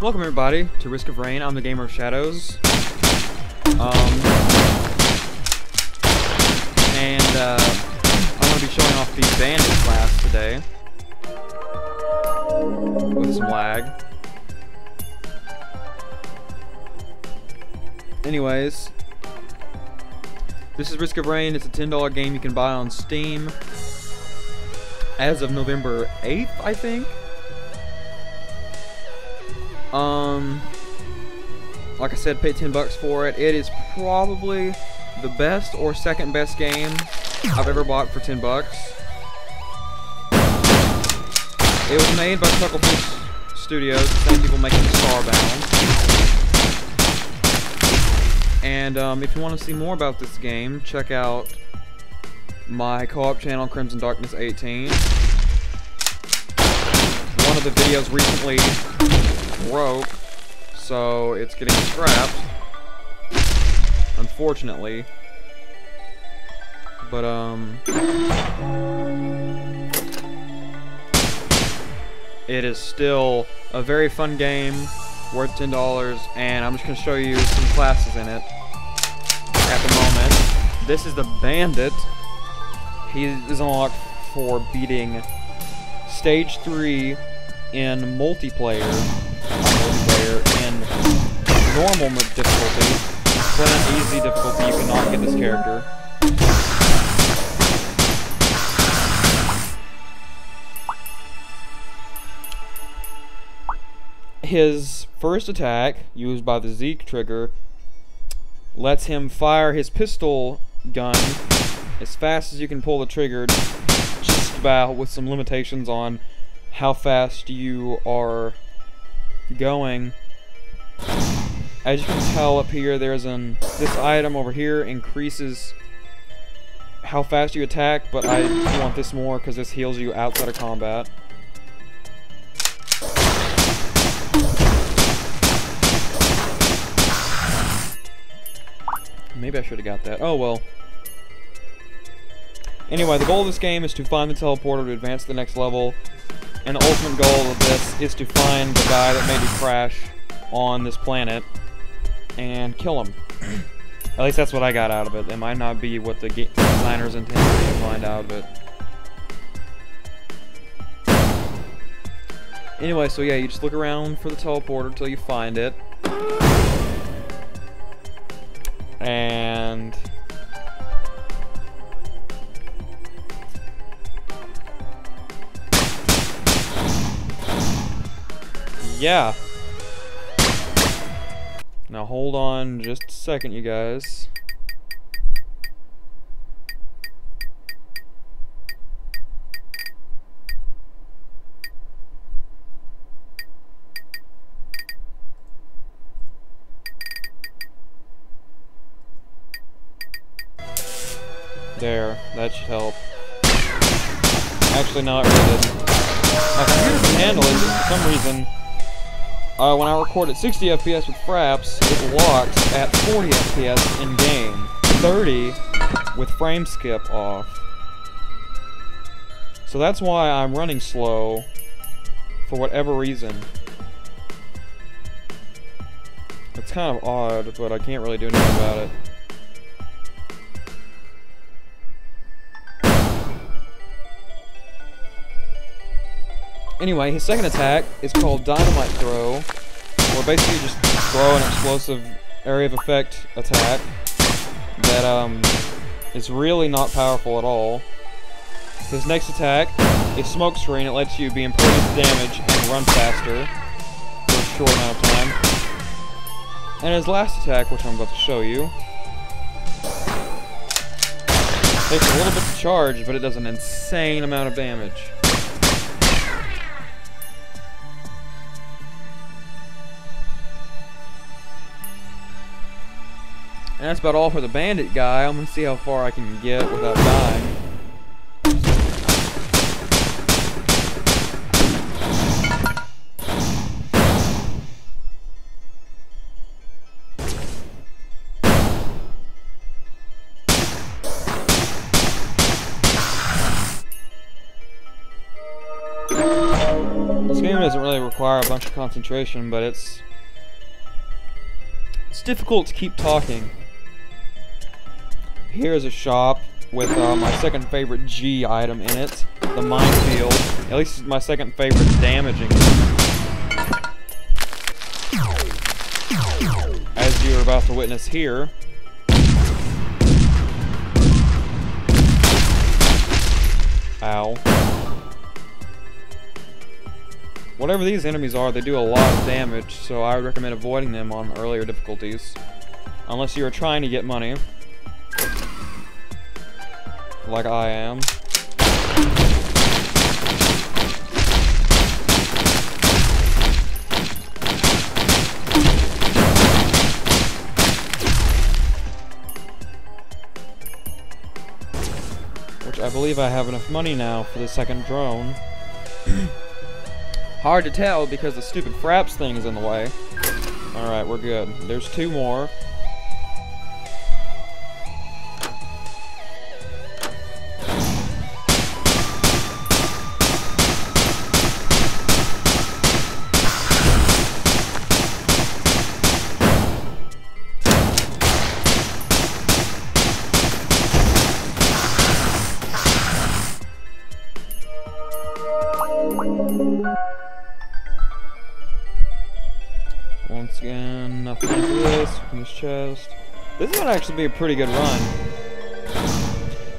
Welcome everybody to Risk of Rain. I'm the Gamer of Shadows. I'm going to be showing off the Bandit class today. With some lag. Anyways, this is Risk of Rain. It's a $10 game you can buy on Steam as of November 8th, I think. Like I said, pay 10 bucks for it. It is probably the best or second best game I've ever bought for 10 bucks. It was made by Chucklefish Studios, the same people making Starbound. And if you want to see more about this game, check out my co-op channel, Crimson Darkness 18. One of the videos recently broke, so it's getting scrapped, unfortunately. But it is still a very fun game, worth $10, and I'm just going to show you some classes in it at the moment. This is the Bandit. He is unlocked for beating Stage 3 in multiplayer. In normal difficulty, but in easy difficulty you cannot get this character. His first attack, used by the Z trigger, lets him fire his pistol gun as fast as you can pull the trigger, just about, with some limitations on how fast you are going. As you can tell up here, there's this item over here increases how fast you attack, but I want this more because this heals you outside of combat. Maybe I should have got that. Oh well. Anyway, the goal of this game is to find the teleporter to advance to the next level, and the ultimate goal of this is to find the guy that made you crash on this planet and kill him. At least that's what I got out of it. It might not be what the designers intended to find out of it. Anyway, so yeah, you just look around for the teleporter till you find it. And yeah. Now hold on just a second, you guys. There, that should help. Actually, no, it really didn't. My computer can handle it, but for some reason, when I record at 60 FPS with fraps, it locks at 40 FPS in-game, 30 with frame skip off. So that's why I'm running slow, for whatever reason. It's kind of odd, but I can't really do anything about it. Anyway, his second attack is called Dynamite Throw, where basically you just throw an explosive area of effect attack that is really not powerful at all. His next attack is Smoke Screen. It lets you be impervious to damage and run faster for a short amount of time. And his last attack, which I'm about to show you, takes a little bit to charge, but it does an insane amount of damage. And that's about all for the Bandit guy. I'm gonna see how far I can get without dying. This game doesn't really require a bunch of concentration, but it's difficult to keep talking. Here's a shop with my second favorite G item in it, the minefield. At least it's my second favorite damaging one. As you are about to witness here. Ow. Whatever these enemies are, they do a lot of damage, so I would recommend avoiding them on earlier difficulties. Unless you are trying to get money. Like I am. Which I believe I have enough money now for the second drone. Hard to tell because the stupid fraps thing is in the way. Alright, we're good. There's 2 more. Once again, nothing for this, from this chest. This is gonna actually be a pretty good run.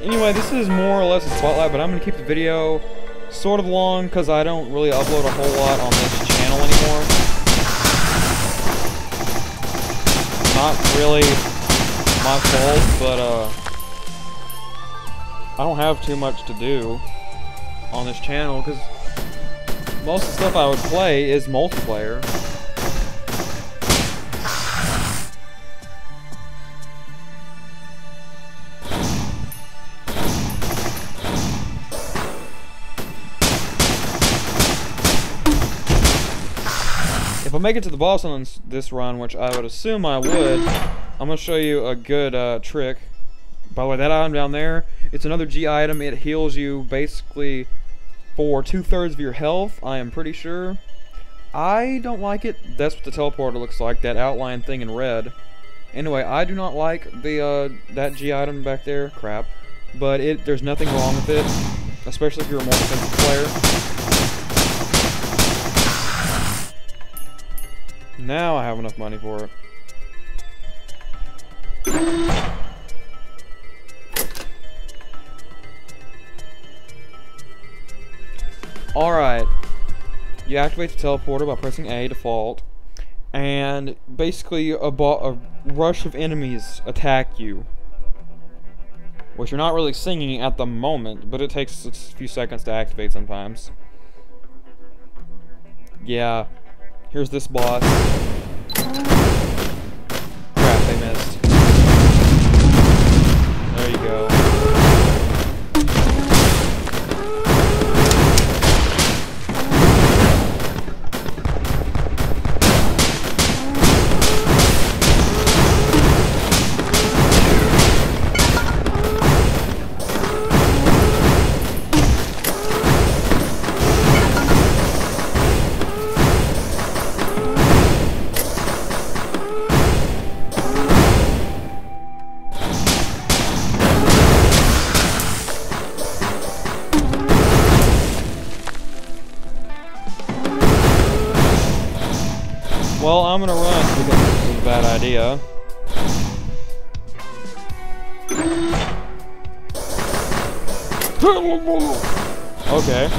Anyway, this is more or less a spotlight, but I'm gonna keep the video sort of long because I don't really upload a whole lot on this channel anymore. Not really my fault, but I don't have too much to do on this channel because most of the stuff I would play is multiplayer. If I make it to the boss on this run, which I would assume I would, I'm going to show you a good trick. By the way, that item down there, it's another G item. It heals you basically for 2/3 of your health, I am pretty sure. I don't like it. That's what the teleporter looks like, that outline thing in red. Anyway, I do not like the that G item back there. Crap. But there's nothing wrong with it, especially if you're a more defensive player. Now I have enough money for it. Alright. You activate the teleporter by pressing A, default. And basically a rush of enemies attack you. Which you're not really singing at the moment, but it takes a few seconds to activate sometimes. Yeah. Here's this boss. Crap, they missed. There you go. Well, I'm gonna run because this is a bad idea. Okay.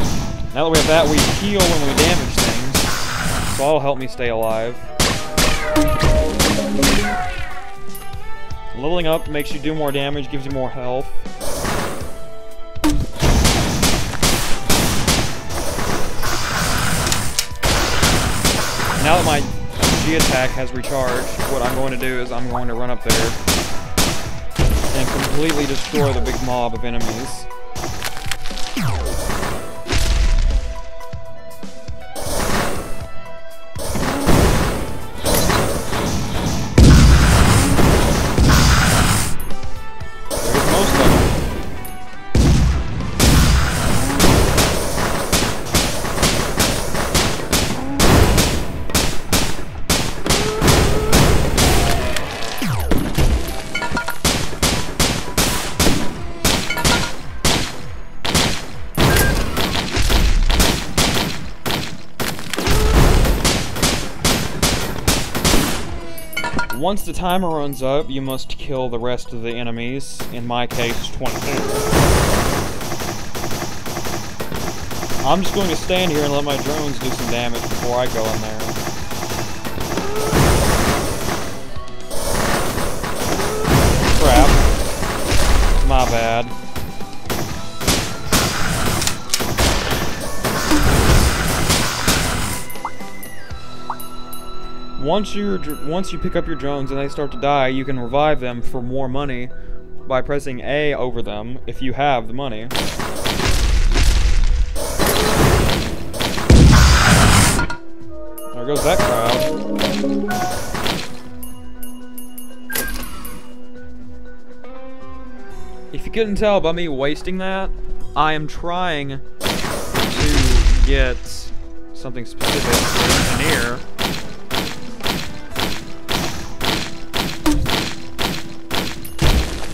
Now that we have that, we heal when we damage things. So that'll help me stay alive. Leveling up makes you do more damage, gives you more health. Now that my G attack has recharged, what I'm going to do is I'm going to run up there and completely destroy the big mob of enemies. There's most of them. Once the timer runs up, you must kill the rest of the enemies. In my case, 22. I'm just going to stand here and let my drones do some damage before I go in there. Crap. My bad. Once you pick up your drones and they start to die, you can revive them for more money by pressing A over them if you have the money. There goes that crowd. If you couldn't tell by me wasting that, I am trying to get something specific to engineer.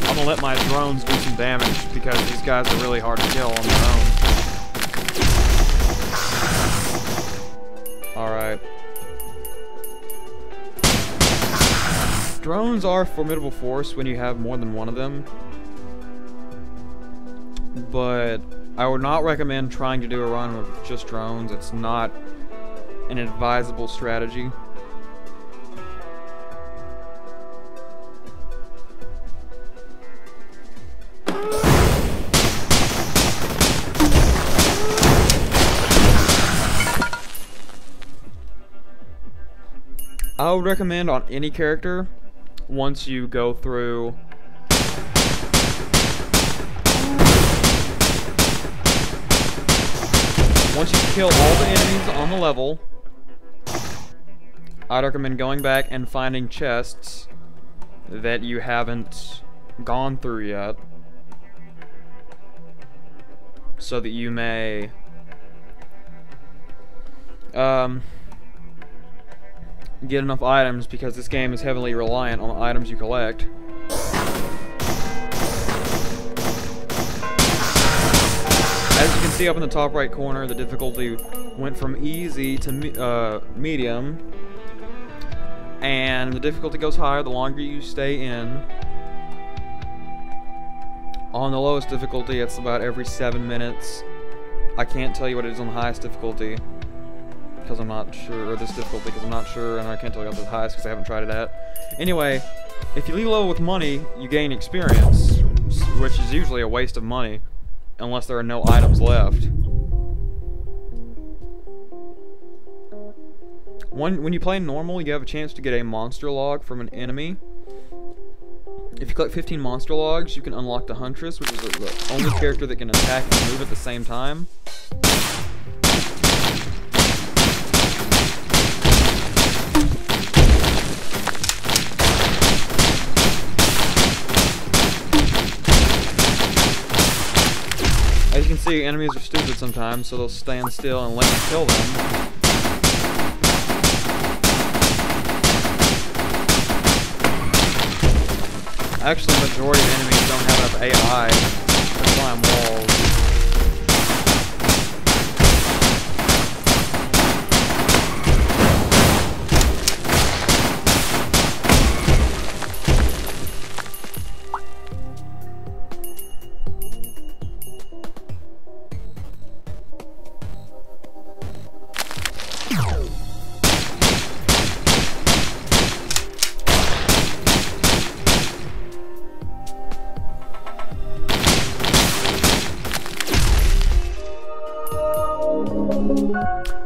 I'm gonna let my drones do some damage because these guys are really hard to kill on their own. Alright. Drones are a formidable force when you have more than one of them. But I would not recommend trying to do a run with just drones. It's not an advisable strategy. I would recommend on any character, once you go through once you kill all the enemies on the level, I'd recommend going back and finding chests that you haven't gone through yet, so that you may get enough items, because this game is heavily reliant on the items you collect. As you can see up in the top right corner, the difficulty went from easy to medium, and the difficulty goes higher the longer you stay in. On the lowest difficulty, it's about every 7 minutes. I can't tell you what it is on the highest difficulty, because I'm not sure, or this difficulty because I'm not sure, and I can't tell you what the highest because I haven't tried it at. Anyway, if you leave level with money, you gain experience, which is usually a waste of money, unless there are no items left. When you play normal, you have a chance to get a monster log from an enemy. If you collect 15 monster logs, you can unlock the Huntress, which is the only character that can attack and move at the same time. As you can see, enemies are stupid sometimes, so they'll stand still and let you kill them. Actually, the majority of enemies don't have enough AI to climb walls.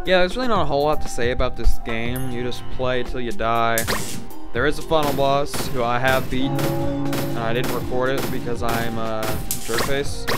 Yeah, there's really not a whole lot to say about this game. You just play till you die. There is a final boss who I have beaten, and I didn't record it because I'm a jerkface.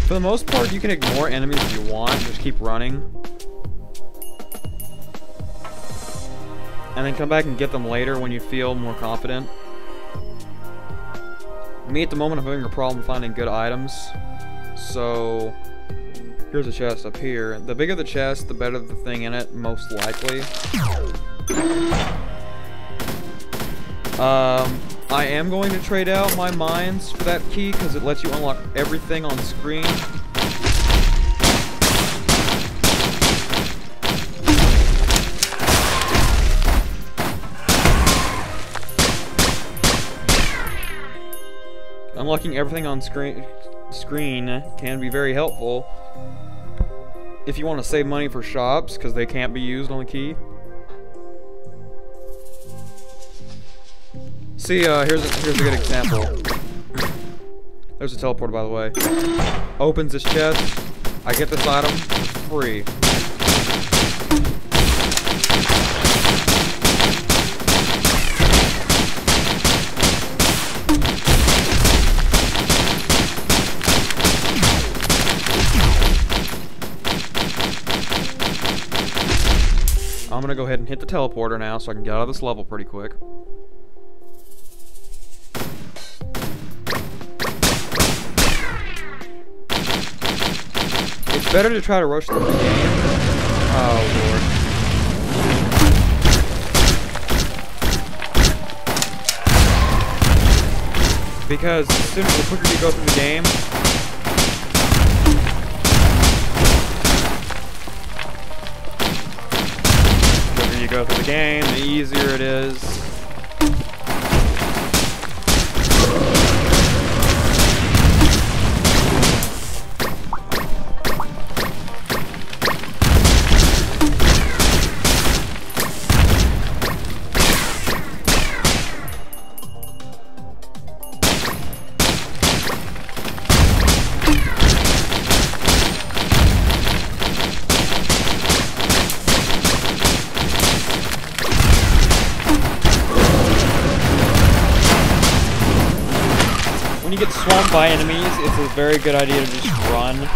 For the most part, you can ignore enemies if you want, just keep running. And then come back and get them later when you feel more confident. Me, at the moment, I'm having a problem finding good items. So, here's a chest up here. The bigger the chest, the better the thing in it, most likely. I am going to trade out my mines for that key because it lets you unlock everything on screen. Unlocking everything on screen can be very helpful if you want to save money for shops because they can't be used on the key. See, here's a good example. There's a teleporter, by the way. Opens this chest. I get this item for free. I'm gonna go ahead and hit the teleporter now so I can get out of this level pretty quick. It's better to try to rush through the game. Oh lord. Because the quicker you go through the game, the easier it is. When you get swamped by enemies, it's a very good idea to just run.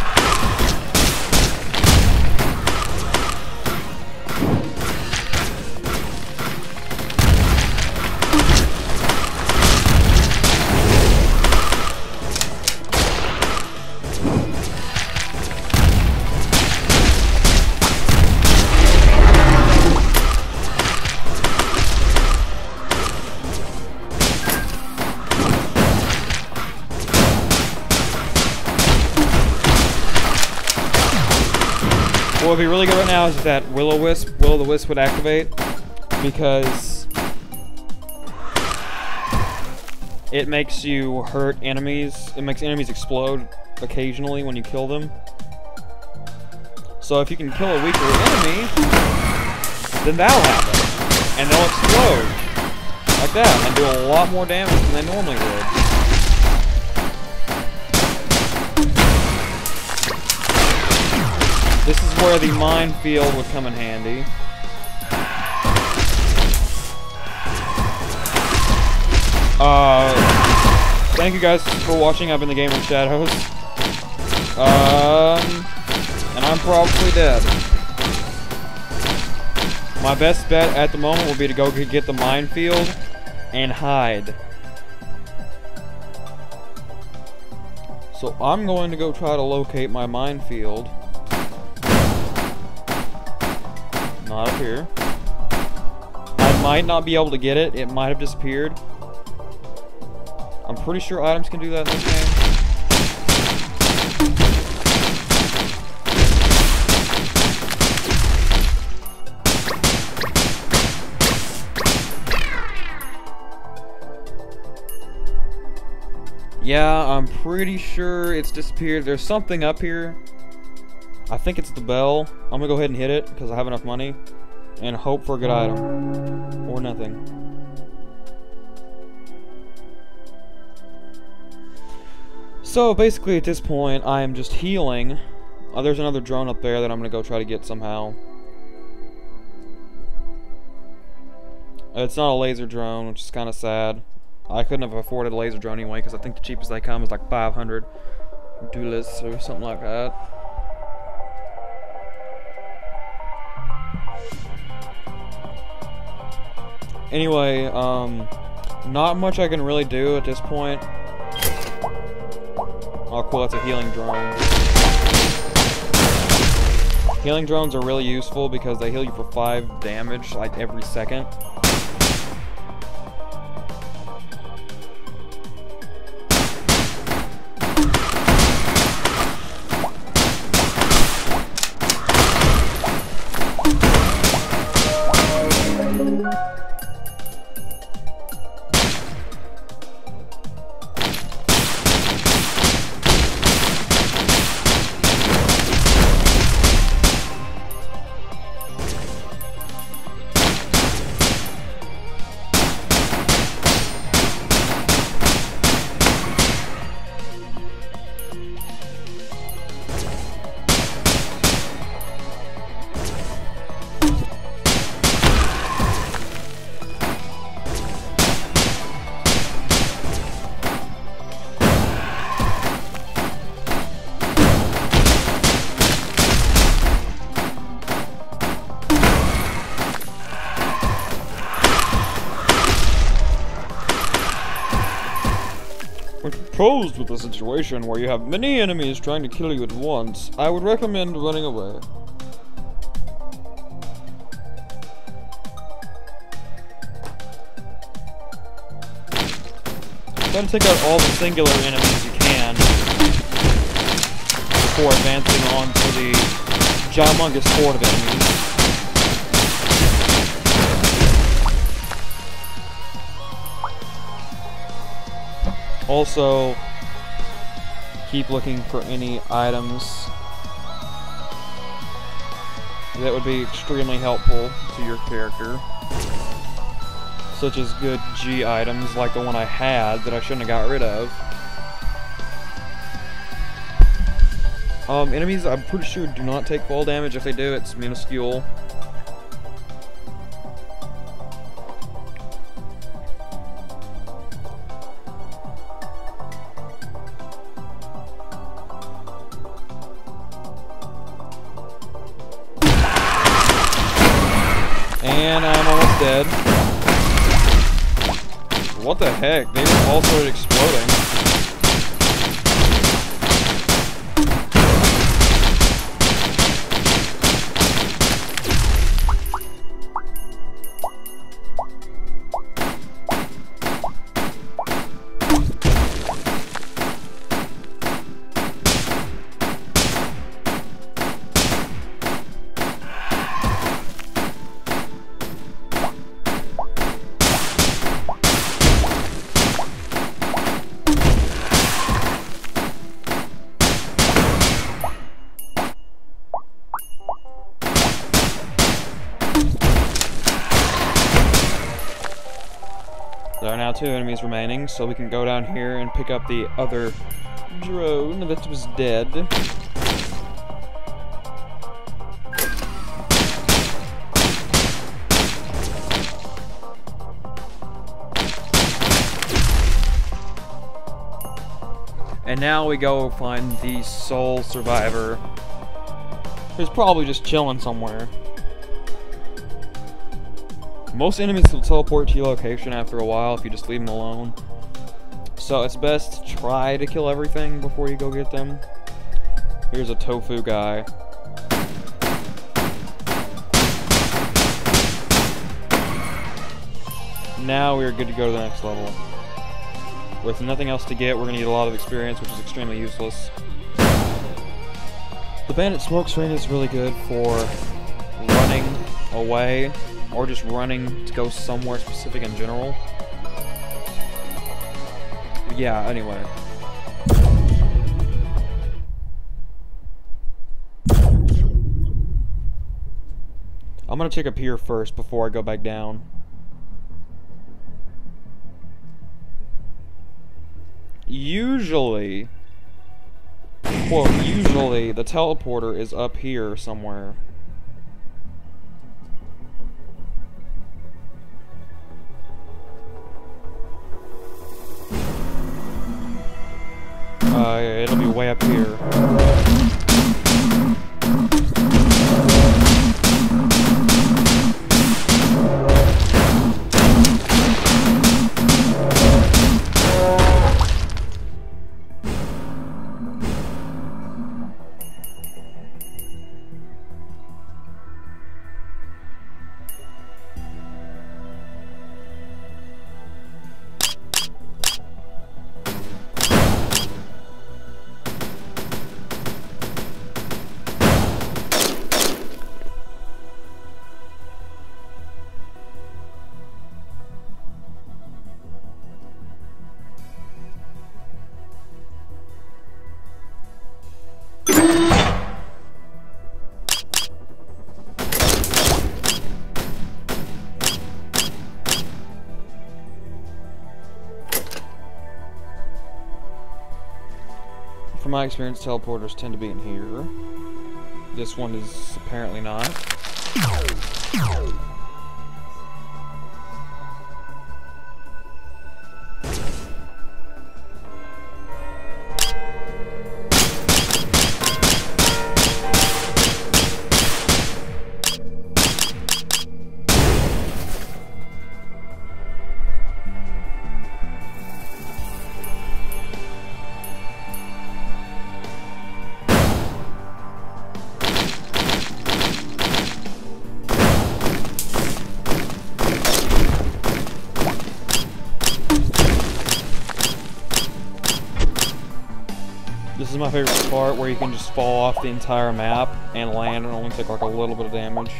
What would be really good right now is that Will-O-the-Wisp would activate, because it makes you hurt enemies. It makes enemies explode occasionally when you kill them. So if you can kill a weaker enemy, then that'll happen, and they'll explode like that and do a lot more damage than they normally would. This is where the minefield would come in handy. Thank you guys for watching. I've been the Gamer in Shadows. And I'm probably dead. My best bet at the moment will be to go get the minefield and hide. So I'm going to go try to locate my minefield. Not up here. I might not be able to get it. It might have disappeared. I'm pretty sure items can do that in this game. Yeah, I'm pretty sure it's disappeared. There's something up here. I think it's the bell. I'm gonna go ahead and hit it because I have enough money and hope for a good item or nothing. So basically at this point I am just healing. There's another drone up there that I'm gonna go try to get somehow. It's not a laser drone, which is kind of sad. I couldn't have afforded a laser drone anyway because I think the cheapest they come is like 500 duelist or something like that. Anyway, not much I can really do at this point. Oh cool, that's a healing drone. Healing drones are really useful because they heal you for 5 damage like every second. When posed with a situation where you have many enemies trying to kill you at once, I would recommend running away. Try to take out all the singular enemies you can before advancing on to the humongous horde of enemies. Also, keep looking for any items that would be extremely helpful to your character. Such as good G items like the one I had that I shouldn't have got rid of. Enemies, I'm pretty sure, do not take fall damage. If they do, it's minuscule. And I'm almost dead. What the heck? They just all started exploding. There are now 2 enemies remaining, so we can go down here and pick up the other drone that was dead. And now we go find the sole survivor, who's probably just chilling somewhere. Most enemies will teleport to your location after a while if you just leave them alone. So it's best to try to kill everything before you go get them. Here's a tofu guy. Now we're good to go to the next level. With nothing else to get, we're going to need a lot of experience, which is extremely useless. The Bandit smoke screen is really good for running away, or just running to go somewhere specific in general. But yeah, anyway. I'm gonna check up here first before I go back down. Usually, quote, usually the teleporter is up here somewhere. It'll be way up here. my experience, teleporters tend to be in here. This one is apparently not. This is my favorite part, where you can just fall off the entire map and land and only take like a little bit of damage.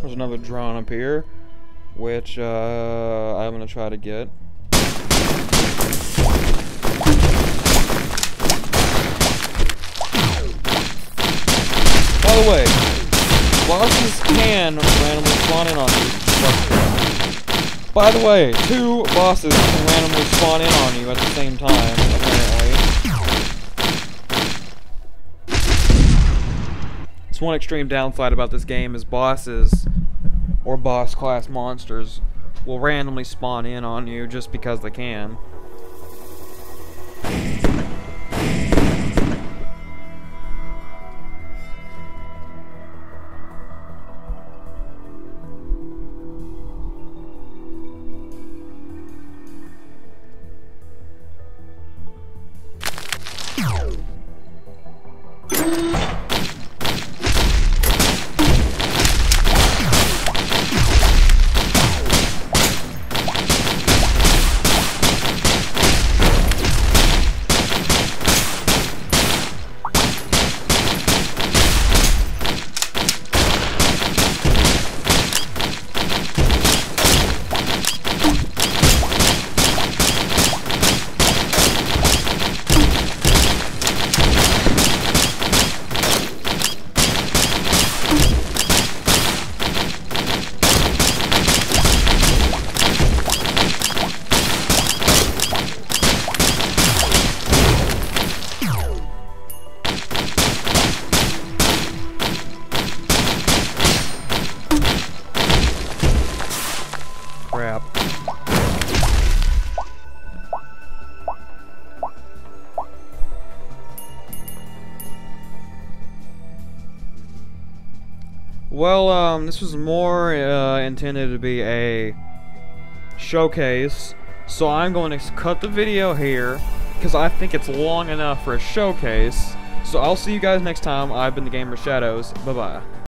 There's another drone up here, which I'm gonna try to get. By the way, bosses can randomly spawn in on you. By the way, 2 bosses can randomly spawn in on you at the same time, apparently. That's one extreme downside about this game, is bosses, or boss class monsters, will randomly spawn in on you just because they can. Crap. Well, this was more intended to be a showcase, so I'm going to cut the video here, because I think it's long enough for a showcase. So I'll see you guys next time. I've been the Gamer Shadows. Bye-bye.